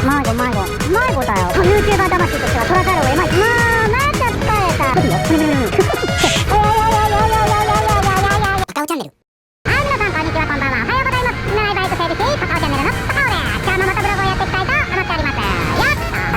迷子だよ。YouTuber 魂としては取らざるを得まい。また疲れた。いいよ。パカオチャンネル。はい、皆さんこんにちは、こんばんは。おはようございます。見習いバイト整備士、パカオチャンネルのパカオです。今日もまたブログをやっていきたいと思っております。は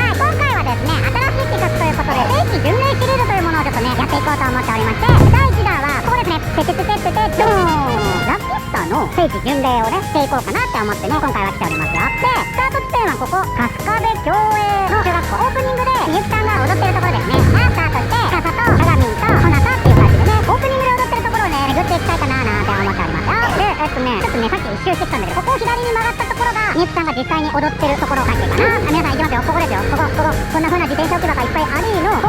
い、今回はですね、新しい企画ということで、聖地巡礼シリーズというものをちょっとね、やっていこうと思っておりまして、第1弾は、ここですね、ててててててドーンラピスタの聖地巡礼をね、していこうかなって思ってね、今回は来ておりますよ。で、スタート地点はここ、春日部共栄の中学校、オープニングで、みゆきさんが踊ってるところですね。スタートして、カサと、かがみんと、ほなさっていう感じでね、オープニングで踊ってるところをね、巡っていきたいかななんて思っておりますよ。で、ちょっとね、さっき一周してきたんだけど、ここを左に曲がったところが、みゆきさんが実際に踊ってるところ関係かな。皆さん行きますよ、ここですよ。こんな風な自転車置き場がいっぱいありの、こ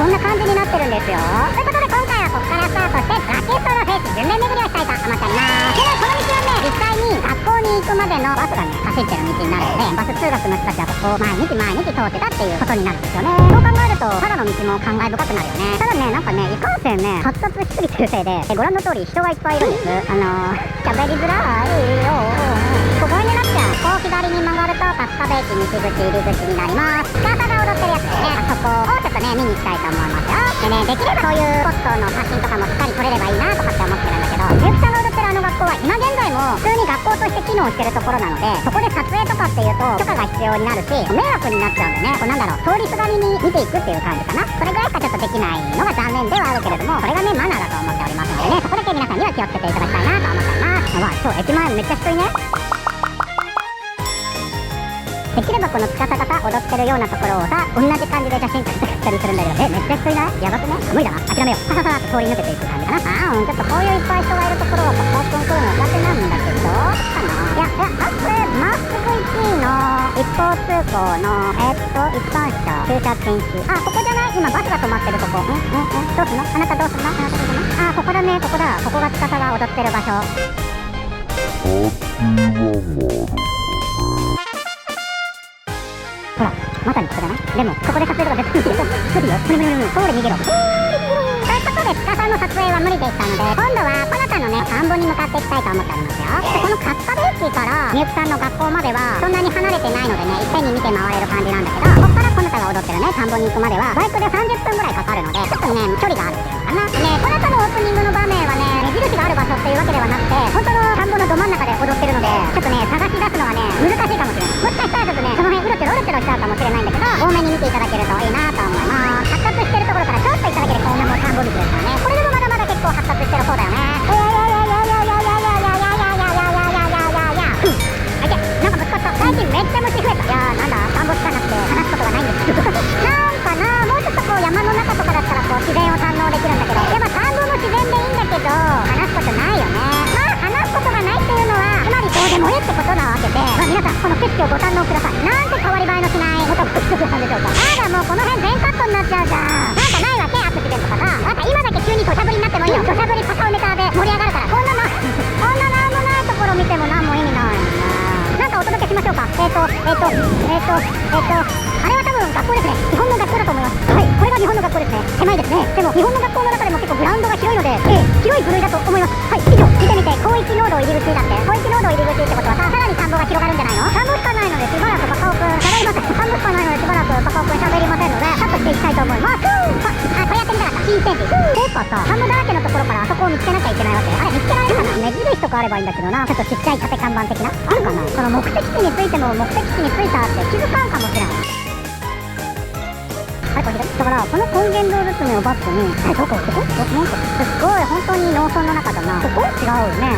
こんな感じになってるんですよ。ということで今回はここからスタートしてラキストの聖地巡礼巡りをしたいと思っております。で、この道はね、実際に学校に行くまでのバスがね、走ってる道になるので、バス通学の人たちはここを毎日通ってたっていうことになるんですよね。そう考えると、ただの道も感慨深くなるよね。ただね、なんかね、いかんせんね、発達しすぎてるせいで、ご覧の通り人がいっぱいいるんです。喋りづらいよ。小声になっちゃう。こう左に曲がると春日部駅西口入り口になります。司が踊ってるやつですね。あそこをちょっとね、見に行きたいと思いますよ。でね、できればそういうスポットの写真とかもしっかり撮れればいいなとかって思ってるんだけど、みゆきさんが踊ってるあの学校は今現在も普通に学校として機能してるところなので、そこで撮影とかっていうと許可が必要になるし、迷惑になっちゃうんでね、こうなんだろう、通りすがりに見ていくっていう感じかな。それぐらいしかちょっとできないのが残念ではあるけれども、それがね、マナーだと思っておりますのでね、そこだけ皆さんには気をつけていただきたいなと思っております。今日駅前めっちゃ人いね。できればこの司が踊ってるようなところをさ、同じ感じで写真撮ったりするんだけど、めっちゃ人いないやばくね。無理だな、諦めよう。さささっと通り抜けていく感じかな。ちょっとこういういっぱい人がいるところはパカオくん来るの苦手なんだけど、かな。これまっすぐ1位の一方通行の一般車駐車禁止。ここじゃない？今バスが止まってるとこ。どうすんの？あなたどうすんの？ここだね、ここだ。ここが司が踊ってる場所。ほら、まさにここじゃない？でも、ここで撮影とか絶対無理よ。通り逃げろ。ということで、司の撮影は無理でしたので、今度はこの他のね、田んぼに向かっていきたいと思っておりますよ。で、この春日部駅からみゆきさんの学校まではそんなに離れてないのでね、いっぺんに見て回れる感じなんだけど、ここからこの他が踊ってるね、田んぼに行くまではバイクで30分ぐらいかかるので、ちょっとね、距離があるっていうのかな。ね、この後のオープニングの場面はね、目印がある場所っていうわけではなくて、本当の田んぼのど真ん中で踊ってるので、ちょっとね、探し出すのはね、難しいかもしれない。もしかしたらちょっとね、その辺うろちょろしちゃうかもしれないんだけど、多めに見ていただけるといいなと思います。発達してるところからちょっと行っただけでこんなもう田んぼ道ですからね。これでもまだまだ結構発達してる方だよね。なんかぶつかった。最近めっちゃ虫増えた。なんだ、田んぼしかなくて話すことがないんですけどなんかな、もうちょっとこう山の中とかだったらこう自然を堪能できるんだけど、やっぱ田んぼも自然でいいんだけど、話すことないよね。話すことがないっていうのは、つまりどうでもいいってことなわけで、皆さんこの景色をご堪能ください。なんて変わり映えのしない男一つなんでしょうか。もうこの辺全カットになっちゃうじゃん。なんかないわけ、アクシデントとかさ。なんか今だけ急に土砂降りになってもいいよ。土砂降りパカオネタで盛り上がるから。こんななんもないところ見てもなんも意味ないもんな。なんかお届けしましょうか。あれは多分学校ですね。日本の学校だと思います。はい、これが日本の学校ですね。狭いですね。でも日本の学校の中でも結構グラウンドが広いので、広い部類だと思います。はい、以上、見てみて、広域農道入り口だって。広域農道入り口ってことはさらに田んぼが広がるんじゃないの？田んぼしかないのでしばらくパカオくん喋りません。田んぼしかないのでしばらくパカオくん喋りませんので、カットしていきたいと思います。これやってみたかった。新天地。ていうかさ、田んぼだらけのところからあそこを見つけなきゃいけないわけ。あれ見つけられるかな？目印とかあればいいんだけどな。ちょっとちっちゃい縦看板的なあるかな？その目的地についても目的地に着いたって気づかんかもしれない。これだからこの根源道娘をバックにどこすごい本当に農村の中だな。ここ違うよね。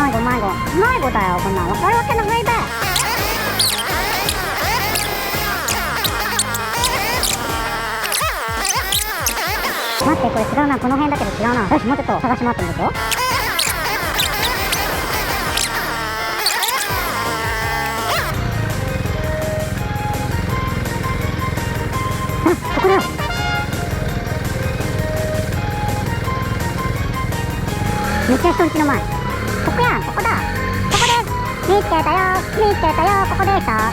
迷子だよ。こんなん分かるわけないべ。待って、これ違うな。この辺だけど違うな。よし、もうちょっと探し回ってみるぞ。ここだよ。めっちゃ人んちの前。ここやん、ここだ。ここです。見つけたよ、ここでした。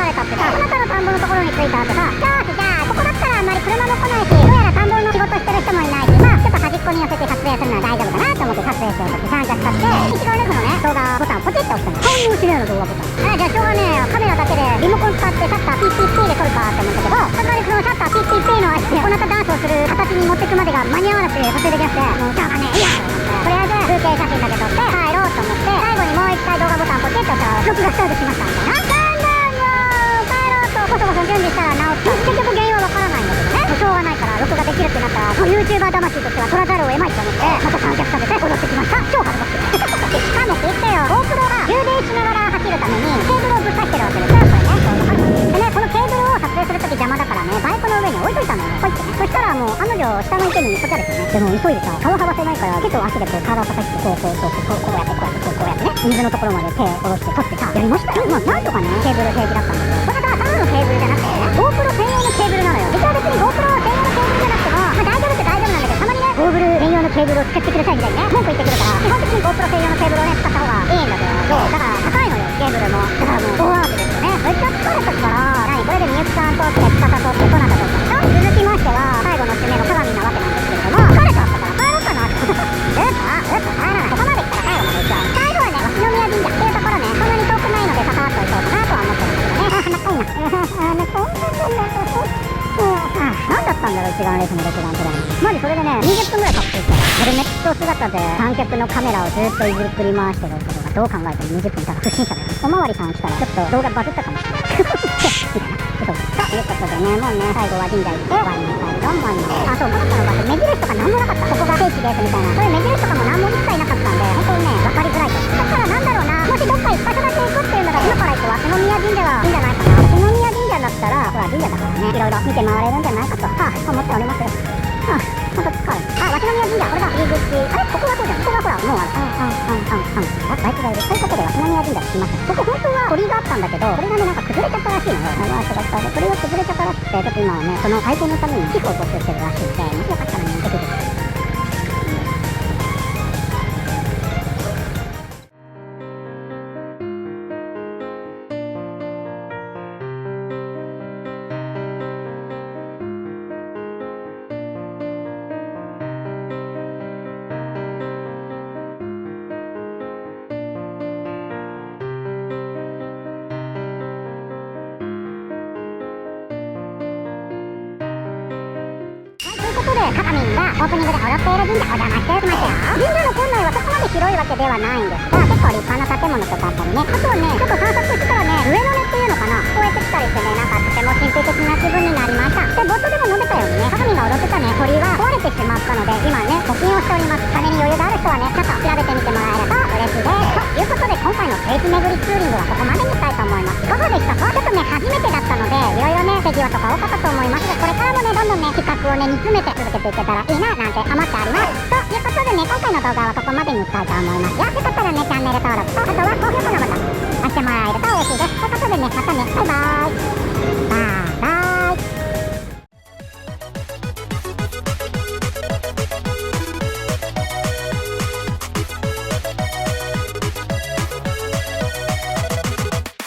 れたってさ、あなたの田んぼのところに着いた後さ、じゃあここだったらあんまり車も来ないし、どうやら田んぼの仕事してる人もいないし、まあちょっと端っこに寄せて撮影するのは大丈夫かなと思って撮影しようとして参加したって、一眼レフのね動画ボタンをポチッと押したの。顔にもしねえの動画ボタン。じゃあしょうがねえよ、カメラだけでリモコン使ってシャッターピッピッピーで撮るかって思ったけど、さすがにそのシャッターピッピッピーのあれでこうなったダンスをする形に持ってくまでが間に合わなくて撮影できなくて、もうしょうがねえいいやと思って、とりあえず風景写真だけ撮って帰ろうと思って、最後にもう一回動画ボタンポチッと押したら録画スタートしましたみたいな。こそこそ準備したら直った。結局原因はわからないんだけどね、もうしょうがないから録画できるってなったら、もう YouTuber 魂としては撮らざるを得まいと思って、また三脚立てて踊ってきました。超恥ずかしい。しかも聞いてよ、GoPro が充電しながら走るためにケーブルをぶっ刺してるわけですよ、これね。でね、このケーブルを撮影するとき邪魔だからね、バイクの上に置いといたのよ、ポイってね。そしたらもう案の定下の池に落っこちゃですよね。でも急いでさ、川幅狭いから手と足でこう体を叩いて、こうやってね、水のところまで手を下ろして撮ってさ、やりましたよ。まあなんとかね、ケーブル平気だったんだけど、これがただのケーブルじゃなくてね、GoPro 専用のケーブルなのよ。実は別に GoPro 専用のケーブルじゃなくても、まあ大丈夫って大丈夫なんだけど、たまにね GoPro 専用のケーブルを使ってくださいみたいにね文句言ってくるから、基本的に GoPro 専用のケーブルをね使った方がいいんだけど、だから高いのよケーブルも。だからもうドアークですよね。めっちゃ疲れたから、これでみゆきさんとって北田とってどなたとってでしょ。続きましては最後の締めの鏡なわけなんですけれども、疲れちゃったから帰ろうかなって帰らない。ここまで来たら最後まで行っちゃう。最後はね鷲宮神社っていうところね、そんなに遠くないのでささっと行こうかなとは思ってるんだけどね。何だったんだろう一眼レフの録画のプラン。マジそれでね20分ぐらいかかってきた。ヘルメット姿で三脚のカメラをずっといじくり回してることがどう考えても20分いたら不審者だよ。おまわりさん来たらちょっと動画バズったかもしれないみたいなということでね、もうね最後は神社行って終わりにしたいと思います。あ、そう、この人の場所目印とか何もなかった。ここが聖地ですみたいな、そういう目印とかも何も一切なかったんで、本当にね分かりづらいと。だからなんだろうな、もしどっか一箇所だけ行くっていうのが今から行く鷲宮神社がいいんじゃないかな。鷲宮神社だったらほら神社だからね、いろいろ見て回れるんじゃないかと、思っておりますよ。ほんと疲れた。鷲宮神社、これが入り口。あれここがそうじゃん。ここがほらもうバイクがいる。ということで鷲宮神社着きました。ここ本当は鳥居があったんだけど、これがねなんか崩れちゃったらしいのよ。鳥居が崩れちゃったらしくて、ちょっと今はねその体験のために寄付を募集してるらしいので、もしよかったらねぜひぜひ。ということで、カカミンがオープニングで踊っている神社お邪魔してきましたよ。神社の本内はそこまで広いわけではないんですが、結構立派な建物とかあったりね、あとはねちょっと散策してたらね上野根っていうのかな、聞こえてきたりしてね、なんかとても神秘的な気分になりました。で冒頭でも述べたようにね、カカミンが踊ってたね鳥居が壊れてしまったので今ね募金をしております。金に余裕がある人はねちょっと調べてみてもらえれば嬉しいです。ということで今回の聖地巡りツーリングはここまでにしたいと思います。いかがでしたか？ちょっとね初めてだったのでいろいろね手際とか多かったと思いますが、これからもねどんどんね企画をね煮詰めて続けていけたらいいななんて思っております。ということでね今回の動画はここまでにしたいと思いますよ。よかったらねチャンネル登録とあとは高評価のボタン押してもらえると嬉しいです。ということでねまたねバイバーイ。バイ